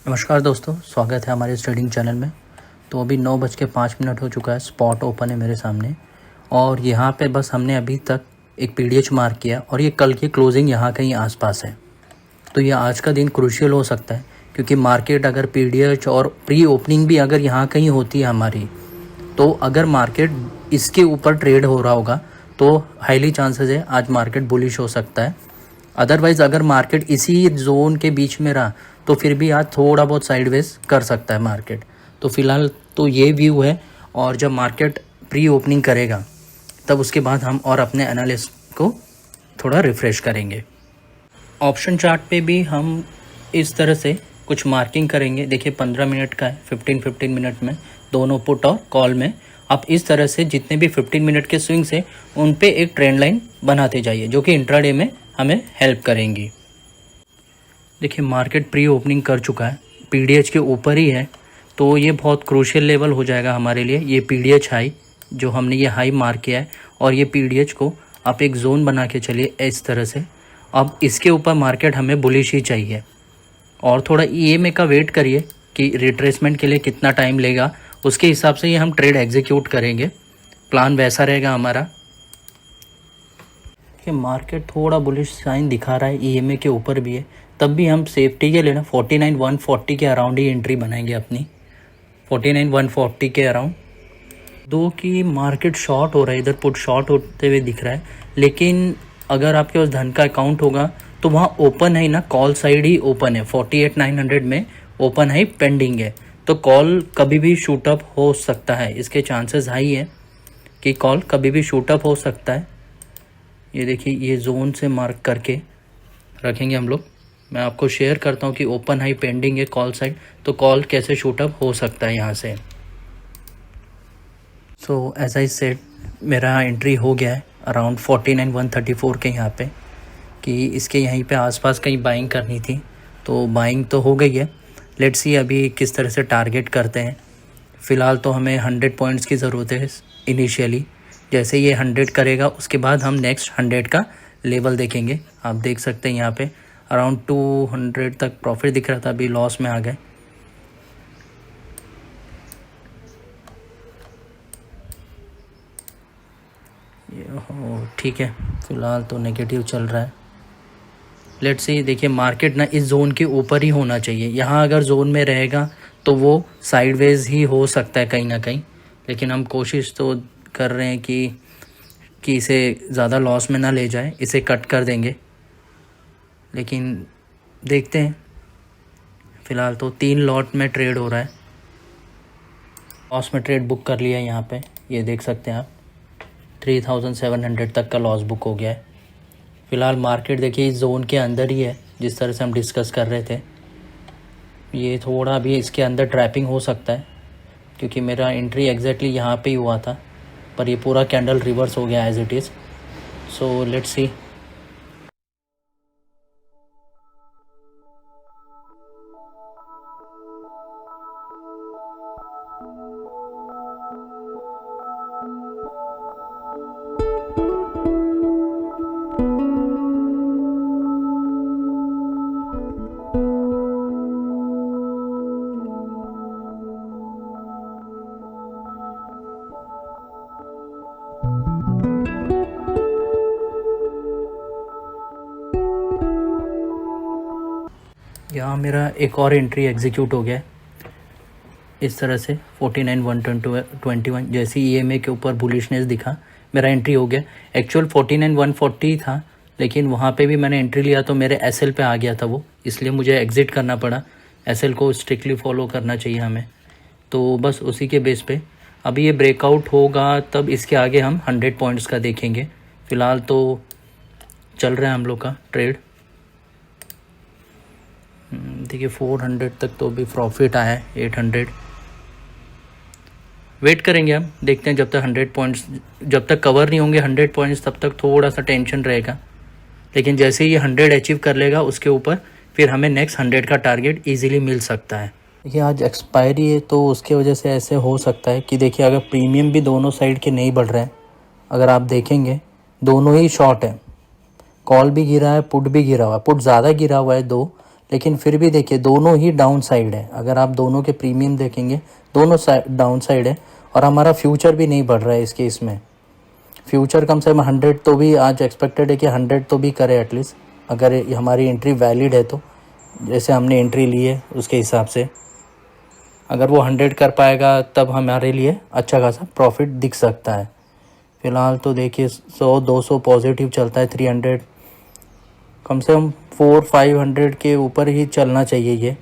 नमस्कार दोस्तों, स्वागत है हमारे इस ट्रेडिंग चैनल में। तो अभी 9:05 हो चुका है, स्पॉट ओपन है मेरे सामने और यहाँ पे बस हमने अभी तक एक पीडीएच मार्क किया और ये कल की क्लोजिंग यहाँ कहीं आसपास है। तो ये आज का दिन क्रूशियल हो सकता है क्योंकि मार्केट अगर पीडीएच और प्री ओपनिंग भी अगर यहाँ कहीं होती है हमारी, तो अगर मार्केट इसके ऊपर ट्रेड हो रहा होगा तो हाईली चांसेस है आज मार्केट बुलिश हो सकता है। अदरवाइज़ अगर मार्केट इसी जोन के बीच में रहा तो फिर भी आज थोड़ा बहुत साइडवेज कर सकता है मार्केट। तो फिलहाल तो ये व्यू है और जब मार्केट प्री ओपनिंग करेगा तब उसके बाद हम और अपने एनालिस्ट को थोड़ा रिफ़्रेश करेंगे। ऑप्शन चार्ट पे भी हम इस तरह से कुछ मार्किंग करेंगे। देखिए 15 मिनट का है, 15 मिनट में दोनों पुट और कॉल में आप इस तरह से जितने भी 15 मिनट के स्विंग्स हैं उन पे एक ट्रेंड लाइन बनाते जाइए जो कि इंट्राडे में हमें हेल्प करेंगी। देखिए मार्केट प्री ओपनिंग कर चुका है, पीडीएच के ऊपर ही है, तो ये बहुत क्रूशियल लेवल हो जाएगा हमारे लिए। ये पीडीएच हाई जो हमने ये हाई मार्क किया है और ये पीडीएच को आप एक जोन बना के चलिए इस तरह से। अब इसके ऊपर मार्केट हमें बुलिश ही चाहिए और थोड़ा ईएमए का वेट करिए कि रिट्रेसमेंट के लिए कितना टाइम लेगा, उसके हिसाब से ये हम ट्रेड एग्जीक्यूट करेंगे। प्लान वैसा रहेगा हमारा कि मार्केट थोड़ा बुलिश साइन दिखा रहा है, ईएमए के ऊपर भी है, तब भी हम सेफ्टी के लिए ना 49,140 के अराउंड ही एंट्री बनाएंगे अपनी। 49,140 के अराउंड दो की मार्केट शॉर्ट हो रहा है, इधर पुट शॉर्ट होते हुए दिख रहा है। लेकिन अगर आपके पास धन का अकाउंट होगा तो वहाँ ओपन है ना, कॉल साइड ही ओपन है, 48,900 में ओपन है, पेंडिंग है, तो कॉल कभी भी शूटअप हो सकता है। इसके चांसेस हाई है कि कॉल कभी भी शूटअप हो सकता है। ये देखिए ये जोन से मार्क करके रखेंगे हम लोग। मैं आपको शेयर करता हूँ कि ओपन हाई पेंडिंग है कॉल साइड, तो कॉल कैसे शूटअप हो सकता है यहाँ से। सो एज आई सेड मेरा एंट्री हो गया है अराउंड 49,134 के यहाँ पे, कि इसके यहीं पे आसपास कहीं बाइंग करनी थी, तो बाइंग तो हो गई है। लेट्स सी अभी किस तरह से टारगेट करते हैं। फ़िलहाल तो हमें 100 पॉइंट्स की ज़रूरत है इनिशियली। जैसे ये 100 करेगा उसके बाद हम नेक्स्ट 100 का लेवल देखेंगे। आप देख सकते हैं यहाँ पे अराउंड 200 तक प्रॉफिट दिख रहा था, अभी लॉस में आ गए। ठीक है, फ़िलहाल तो नेगेटिव चल रहा है। लेट्स सी, देखिए मार्केट ना इस जोन के ऊपर ही होना चाहिए। यहाँ अगर जोन में रहेगा तो वो साइडवेज ही हो सकता है कहीं ना कहीं, लेकिन हम कोशिश तो कर रहे हैं कि इसे ज़्यादा लॉस में ना ले जाए, इसे कट कर देंगे। लेकिन देखते हैं, फ़िलहाल तो 3 लॉट में ट्रेड हो रहा है। लॉस में ट्रेड बुक कर लिया है यहाँ पे, ये देख सकते हैं आप 3,700 तक का लॉस बुक हो गया है। फ़िलहाल मार्केट देखिए इस जोन के अंदर ही है, जिस तरह से हम डिस्कस कर रहे थे। ये थोड़ा भी इसके अंदर ट्रैपिंग हो सकता है क्योंकि मेरा एंट्री एग्जैक्टली यहाँ पे ही हुआ था, पर ये पूरा कैंडल रिवर्स हो गया as it is. So let's see. यहाँ मेरा एक और एंट्री एग्जीक्यूट हो गया है इस तरह से 49,121। जैसे ईएमए के ऊपर बुलिशनेस दिखा, मेरा एंट्री हो गया। एक्चुअल 49,140 था, लेकिन वहाँ पे भी मैंने एंट्री लिया तो मेरे एसएल पे आ गया था वो, इसलिए मुझे एग्ज़िट करना पड़ा। एसएल को स्ट्रिक्टली फॉलो करना चाहिए हमें, तो बस उसी के बेस पे अभी ये ब्रेकआउट होगा तब इसके आगे हम 100 पॉइंट्स का देखेंगे। फ़िलहाल तो चल रहा है हम लोग का ट्रेड। देखिए 400 तक तो अभी प्रॉफिट आया है, 800 वेट करेंगे हम, देखते हैं जब तक 100 पॉइंट्स जब तक कवर नहीं होंगे 100 पॉइंट्स तब तक थोड़ा सा टेंशन रहेगा। लेकिन जैसे ही ये 100 अचीव कर लेगा उसके ऊपर फिर हमें नेक्स्ट 100 का टारगेट इजीली मिल सकता है। देखिए आज एक्सपायरी है तो उसके वजह से ऐसे हो सकता है कि देखिए अगर प्रीमियम भी दोनों साइड के नहीं बढ़ रहे हैं, अगर आप देखेंगे दोनों ही शॉर्ट है, कॉल भी गिरा है, पुट भी गिरा हुआ है। पुट ज़्यादा गिरा हुआ है 2, लेकिन फिर भी देखिए दोनों ही डाउन साइड है। अगर आप दोनों के प्रीमियम देखेंगे दोनों डाउन साइड है और हमारा फ्यूचर भी नहीं बढ़ रहा है इसके इसमें। फ्यूचर कम से कम 100 तो भी आज एक्सपेक्टेड है कि 100 तो भी करे एटलीस्ट, अगर हमारी एंट्री वैलिड है तो, जैसे हमने एंट्री ली है उसके हिसाब से। अगर वो 100 कर पाएगा तब हमारे लिए अच्छा खासा प्रॉफिट दिख सकता है। फ़िलहाल तो देखिए 100-200 पॉजिटिव चलता है, 300 कम से कम 400-500 के ऊपर ही चलना चाहिए ये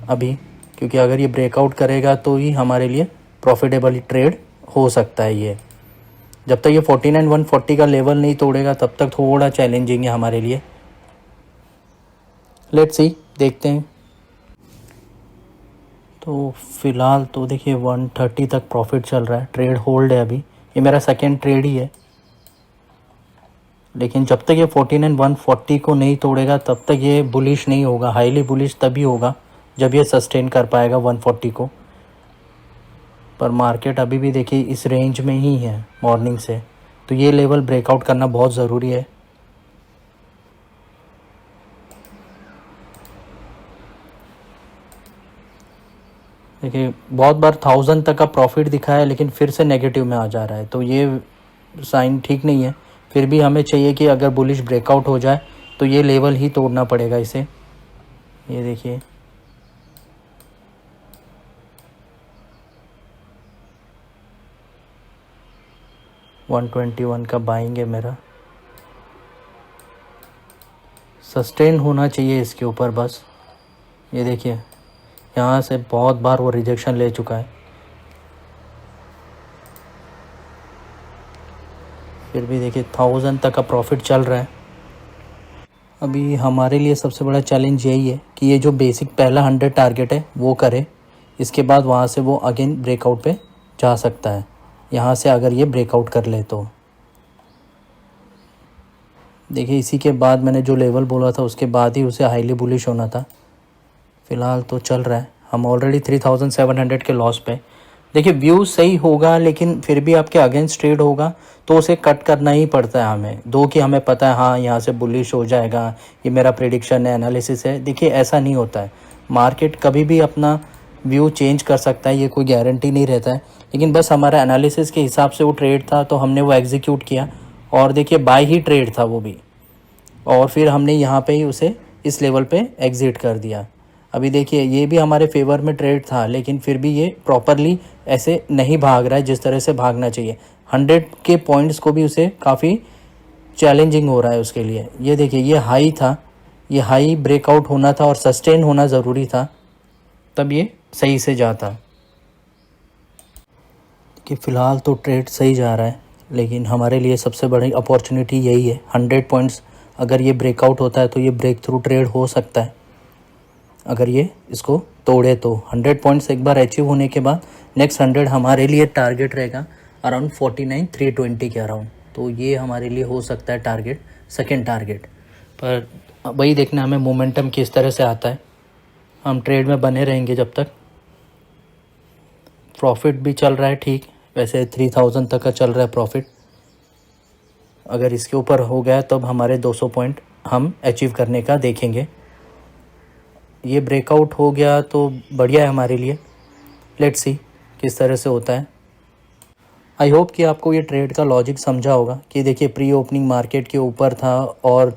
अभी, क्योंकि अगर ये ब्रेकआउट करेगा तो ही हमारे लिए प्रॉफिटेबल ट्रेड हो सकता है ये। जब तक ये 49-140 का लेवल नहीं तोड़ेगा तब तक थोड़ा चैलेंजिंग है हमारे लिए। लेट्स सी, देखते हैं। तो फ़िलहाल तो देखिए 130 तक प्रॉफिट चल रहा है, ट्रेड होल्ड है अभी, ये मेरा सेकेंड ट्रेड ही है। लेकिन जब तक ये 49-140 को नहीं तोड़ेगा तब तक ये बुलिश नहीं होगा। हाईली बुलिश तभी होगा जब ये सस्टेन कर पाएगा 140 को। पर मार्केट अभी भी देखिए इस रेंज में ही है मॉर्निंग से, तो ये लेवल ब्रेकआउट करना बहुत ज़रूरी है। देखिए बहुत बार 1000 तक का प्रॉफिट दिखा है लेकिन फिर से नेगेटिव में आ जा रहा है, तो ये साइन ठीक नहीं है। फिर भी हमें चाहिए कि अगर बुलिश ब्रेकआउट हो जाए तो ये लेवल ही तोड़ना पड़ेगा इसे। ये देखिए $121 का बाइंग है मेरा, सस्टेन होना चाहिए इसके ऊपर बस। ये देखिए यहाँ से बहुत बार वो रिजेक्शन ले चुका है, फिर भी देखिए 1000 तक का प्रॉफिट चल रहा है। अभी हमारे लिए सबसे बड़ा चैलेंज यही है कि ये जो बेसिक पहला 100 टारगेट है वो करे, इसके बाद वहाँ से वो अगेन ब्रेकआउट पे जा सकता है। यहाँ से अगर ये ब्रेकआउट कर ले तो देखिए इसी के बाद मैंने जो लेवल बोला था उसके बाद ही उसे हाईली बुलिश होना था। फ़िलहाल तो चल रहा है, हम ऑलरेडी 3700 के लॉस पे। देखिए व्यू सही होगा लेकिन फिर भी आपके अगेंस्ट ट्रेड होगा तो उसे कट करना ही पड़ता है हमें, दो कि हमें पता है हाँ यहाँ से बुलिश हो जाएगा, ये मेरा प्रेडिक्शन है, एनालिसिस है। देखिए ऐसा नहीं होता है, मार्केट कभी भी अपना व्यू चेंज कर सकता है, ये कोई गारंटी नहीं रहता है। लेकिन बस हमारा एनालिसिस के हिसाब से वो ट्रेड था तो हमने वो एग्जीक्यूट किया, और देखिए बाय ही ट्रेड था वो भी, और फिर हमने यहाँ पे ही उसे इस लेवल पे एग्ज़िट कर दिया। अभी देखिए ये भी हमारे फेवर में ट्रेड था लेकिन फिर भी ये प्रॉपरली ऐसे नहीं भाग रहा है जिस तरह से भागना चाहिए। 100 के पॉइंट्स को भी उसे काफ़ी चैलेंजिंग हो रहा है उसके लिए। ये देखिए ये हाई था, ये हाई ब्रेकआउट होना था और सस्टेन होना ज़रूरी था, तब ये सही से जाता। कि फ़िलहाल तो ट्रेड सही जा रहा है लेकिन हमारे लिए सबसे बड़ी अपॉर्चुनिटी यही है। 100 पॉइंट्स अगर ये ब्रेकआउट होता है तो ये ब्रेक थ्रू ट्रेड हो सकता है अगर ये इसको तोड़े तो। 100 पॉइंट्स एक बार अचीव होने के बाद नेक्स्ट 100 हमारे लिए टारगेट रहेगा अराउंड 49,320 के अराउंड, तो ये हमारे लिए हो सकता है टारगेट, सेकंड टारगेट। पर वही देखना हमें मोमेंटम किस तरह से आता है, हम ट्रेड में बने रहेंगे जब तक। प्रॉफिट भी चल रहा है ठीक, वैसे 3000 तक का चल रहा है प्रॉफिट। अगर इसके ऊपर हो गया तब हमारे 200 पॉइंट हम अचीव करने का देखेंगे। ये ब्रेकआउट हो गया तो बढ़िया है हमारे लिए, लेट्स सी किस तरह से होता है। आई होप कि आपको ये ट्रेड का लॉजिक समझा होगा कि देखिए प्री ओपनिंग मार्केट के ऊपर था और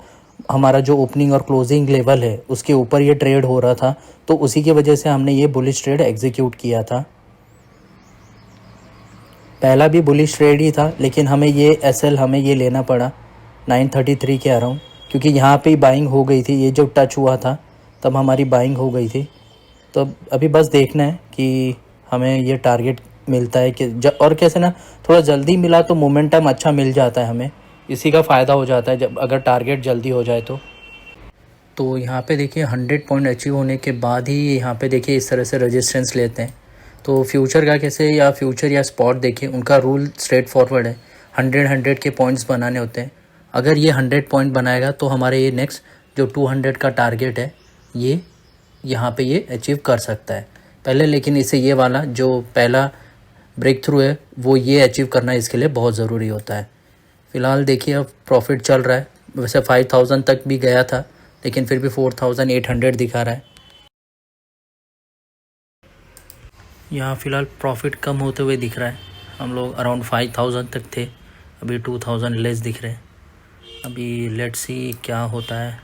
हमारा जो ओपनिंग और क्लोजिंग लेवल है उसके ऊपर ये ट्रेड हो रहा था, तो उसी की वजह से हमने ये बुलिश ट्रेड एग्जीक्यूट किया था। पहला भी बुलिश ट्रेड ही था लेकिन हमें ये एसएल हमें ये लेना पड़ा 933 के अराउंड, क्योंकि यहाँ पे बाइंग हो गई थी, ये जो टच हुआ था तब हमारी बाइंग हो गई थी। तो अभी बस देखना है कि हमें ये टारगेट मिलता है कि और कैसे ना थोड़ा जल्दी मिला तो मोमेंटम अच्छा मिल जाता है, हमें इसी का फ़ायदा हो जाता है जब अगर टारगेट जल्दी हो जाए तो यहाँ पे देखिए 100 पॉइंट अचीव होने के बाद ही यहाँ पे देखिए इस तरह से रेजिस्टेंस लेते हैं। तो फ्यूचर का कैसे, या फ्यूचर या स्पॉट देखिए उनका रूल स्ट्रेट फॉरवर्ड है, 100 के पॉइंट्स बनाने होते हैं। अगर ये 100 पॉइंट बनाएगा तो हमारे ये नेक्स्ट जो 200 का टारगेट है ये यहाँ पे ये अचीव कर सकता है पहले, लेकिन इसे ये वाला जो पहला ब्रेक थ्रू है वो ये अचीव करना इसके लिए बहुत ज़रूरी होता है। फ़िलहाल देखिए अब प्रॉफिट चल रहा है, वैसे 5000 तक भी गया था लेकिन फिर भी 4800 दिखा रहा है। यहाँ फ़िलहाल प्रॉफिट कम होते हुए दिख रहा है। हम लोग अराउंड 5000 तक थे, अभी 2000 लेस दिख रहे हैं। अभी लेट्स सी क्या होता है।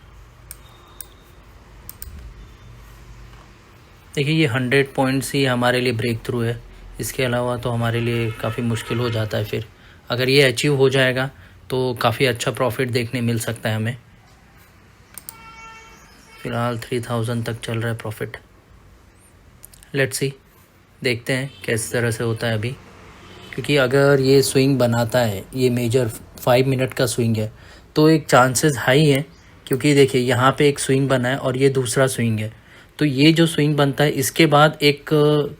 देखिए ये 100 पॉइंट्स ही हमारे लिए ब्रेक थ्रू है, इसके अलावा तो हमारे लिए काफ़ी मुश्किल हो जाता है। फिर अगर ये अचीव हो जाएगा तो काफ़ी अच्छा प्रॉफिट देखने मिल सकता है हमें। फ़िलहाल 3000 तक चल रहा है प्रॉफिट। लेट्स सी, देखते हैं किस तरह से होता है अभी, क्योंकि अगर ये स्विंग बनाता है, ये मेजर 5 मिनट का स्विंग है, तो एक चांसेस हाई है। क्योंकि देखिए यहाँ पे एक स्विंग बना है और ये दूसरा स्विंग है, तो ये जो स्विंग बनता है इसके बाद एक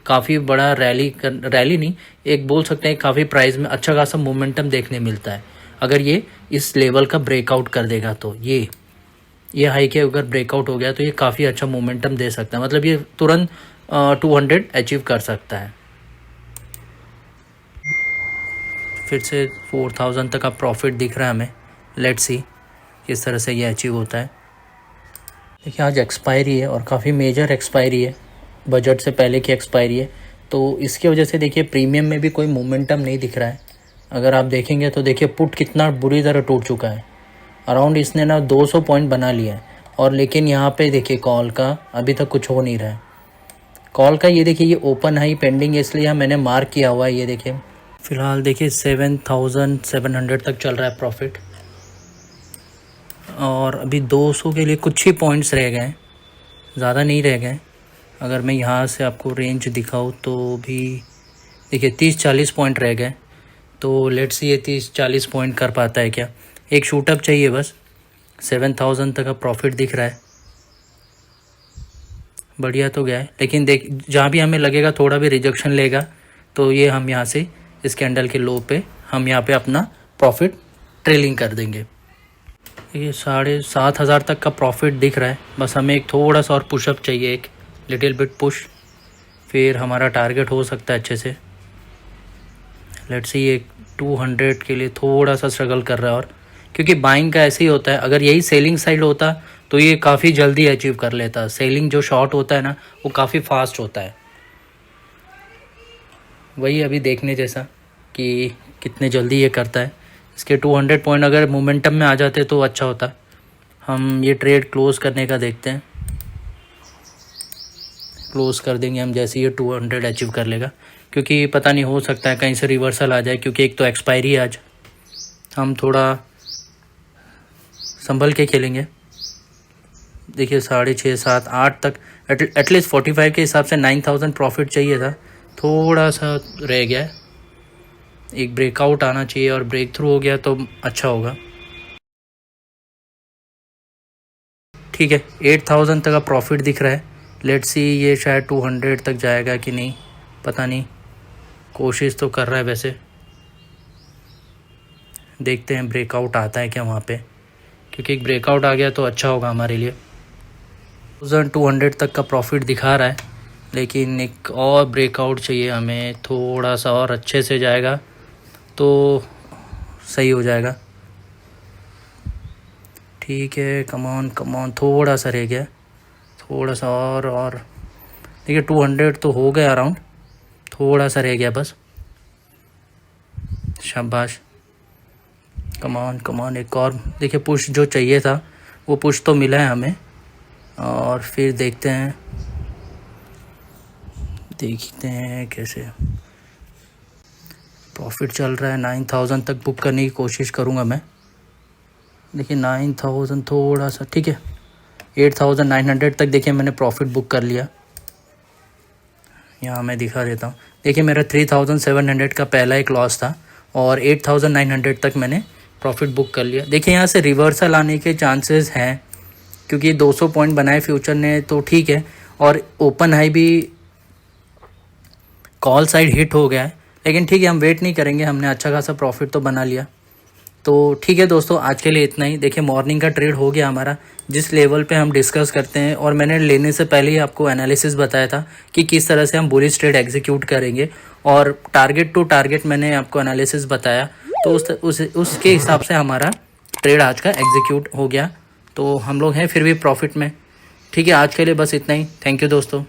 काफ़ी बड़ा रैली नहीं, एक बोल सकते हैं काफ़ी प्राइस में अच्छा खासा मोमेंटम देखने मिलता है। अगर ये इस लेवल का ब्रेकआउट कर देगा तो ये हाई के अगर ब्रेकआउट हो गया तो ये काफ़ी अच्छा मोमेंटम दे सकता है, मतलब ये तुरंत 200 अचीव कर सकता है। फिर से 4000 तक का प्रॉफिट दिख रहा है हमें। लेट्स सी किस तरह से ये अचीव होता है। देखिए आज एक्सपायरी है और काफ़ी मेजर एक्सपायरी है, बजट से पहले की एक्सपायरी है, तो इसकी वजह से देखिए प्रीमियम में भी कोई मोमेंटम नहीं दिख रहा है। अगर आप देखेंगे तो देखिए पुट कितना बुरी तरह टूट चुका है। अराउंड इसने ना 200 पॉइंट बना लिया है, और लेकिन यहाँ पे देखिए कॉल का अभी तक कुछ हो नहीं रहा है। कॉल का ये देखिए ये ओपन हाई पेंडिंग है, इसलिए मैंने मार्क किया हुआ है। ये देखिए फ़िलहाल देखिए 7700 तक चल रहा है प्रॉफिट, और अभी 200 के लिए कुछ ही पॉइंट्स रह गए, ज़्यादा नहीं रह गए। अगर मैं यहाँ से आपको रेंज दिखाऊँ तो भी देखिए 30-40 पॉइंट रह गए। तो लेट्स सी ये 30-40 पॉइंट कर पाता है क्या। एक शूटअप चाहिए बस। 7000 तक का प्रॉफिट दिख रहा है, बढ़िया तो गया है, लेकिन देख जहाँ भी हमें लगेगा थोड़ा भी रिजेक्शन लेगा तो ये हम यहाँ से इस कैंडल के लो पे हम यहाँ पे अपना प्रॉफिट ट्रेलिंग कर देंगे। ये 7500 तक का प्रॉफिट दिख रहा है, बस हमें एक थोड़ा सा और पुशअप चाहिए, एक लिटिल बिट पुश, फिर हमारा टारगेट हो सकता है अच्छे से। लेट्स सी ये 200 के लिए थोड़ा सा स्ट्रगल कर रहा है, और क्योंकि बाइंग का ऐसे ही होता है, अगर यही सेलिंग साइड होता तो ये काफ़ी जल्दी अचीव कर लेता। सेलिंग जो शॉर्ट होता है ना वो काफ़ी फास्ट होता है। वही अभी देखने जैसा कि कितने जल्दी ये करता है। इसके 200 पॉइंट अगर मोमेंटम में आ जाते तो अच्छा होता। हम ये ट्रेड क्लोज करने का देखते हैं, क्लोज कर देंगे हम जैसे ये 200 अचीव कर लेगा, क्योंकि पता नहीं हो सकता है कहीं से रिवर्सल आ जाए, क्योंकि एक तो एक्सपायरी है आज। हम थोड़ा संभल के खेलेंगे। देखिए 6.5, 7, 8 तक एटलीस्ट 45 के हिसाब से 9000 प्रॉफिट चाहिए था, थोड़ा सा रह गया है। एक ब्रेकआउट आना चाहिए और ब्रेक थ्रू हो गया तो अच्छा होगा। ठीक है 8000 तक का प्रॉफिट दिख रहा है। लेट्स सी ये शायद 200 तक जाएगा कि नहीं, पता नहीं, कोशिश तो कर रहा है वैसे। देखते हैं ब्रेकआउट आता है क्या वहाँ पे, क्योंकि एक ब्रेकआउट आ गया तो अच्छा होगा हमारे लिए। 1200 तक का प्रॉफिट दिखा रहा है, लेकिन एक और ब्रेकआउट चाहिए हमें, थोड़ा सा और अच्छे से जाएगा तो सही हो जाएगा। ठीक है कम ऑन थोड़ा सा रह गया, थोड़ा सा और देखिए 200 तो हो गया अराउंड, थोड़ा सा रह गया बस। शाबाश, कम ऑन एक और। देखिए पुश जो चाहिए था वो पुश तो मिला है हमें, और फिर देखते हैं कैसे प्रॉफिट चल रहा है। 9000 तक बुक करने की कोशिश करूँगा मैं। देखिए 9000 थोड़ा सा ठीक है, 8900 तक देखिए मैंने प्रॉफिट बुक कर लिया। यहाँ मैं दिखा देता हूँ, देखिए मेरा 3700 का पहला एक लॉस था, और 8900 तक मैंने प्रॉफिट बुक कर लिया। देखिए यहाँ से रिवर्सल आने के चांसेस हैं, क्योंकि 200 पॉइंट बनाए फ्यूचर ने तो ठीक है, और ओपन हाई भी कॉल साइड हिट हो गया है, लेकिन ठीक है हम वेट नहीं करेंगे, हमने अच्छा खासा प्रॉफिट तो बना लिया। तो ठीक है दोस्तों, आज के लिए इतना ही। देखिए मॉर्निंग का ट्रेड हो गया हमारा, जिस लेवल पे हम डिस्कस करते हैं, और मैंने लेने से पहले ही आपको एनालिसिस बताया था कि किस तरह से हम बुलिश ट्रेड एग्जीक्यूट करेंगे, और टारगेट टू टारगेट मैंने आपको एनालिसिस बताया, तो उसके हिसाब से हमारा ट्रेड आज का एग्जीक्यूट हो गया। तो हम लोग हैं फिर भी प्रॉफिट में। ठीक है, आज के लिए बस इतना ही। थैंक यू दोस्तों।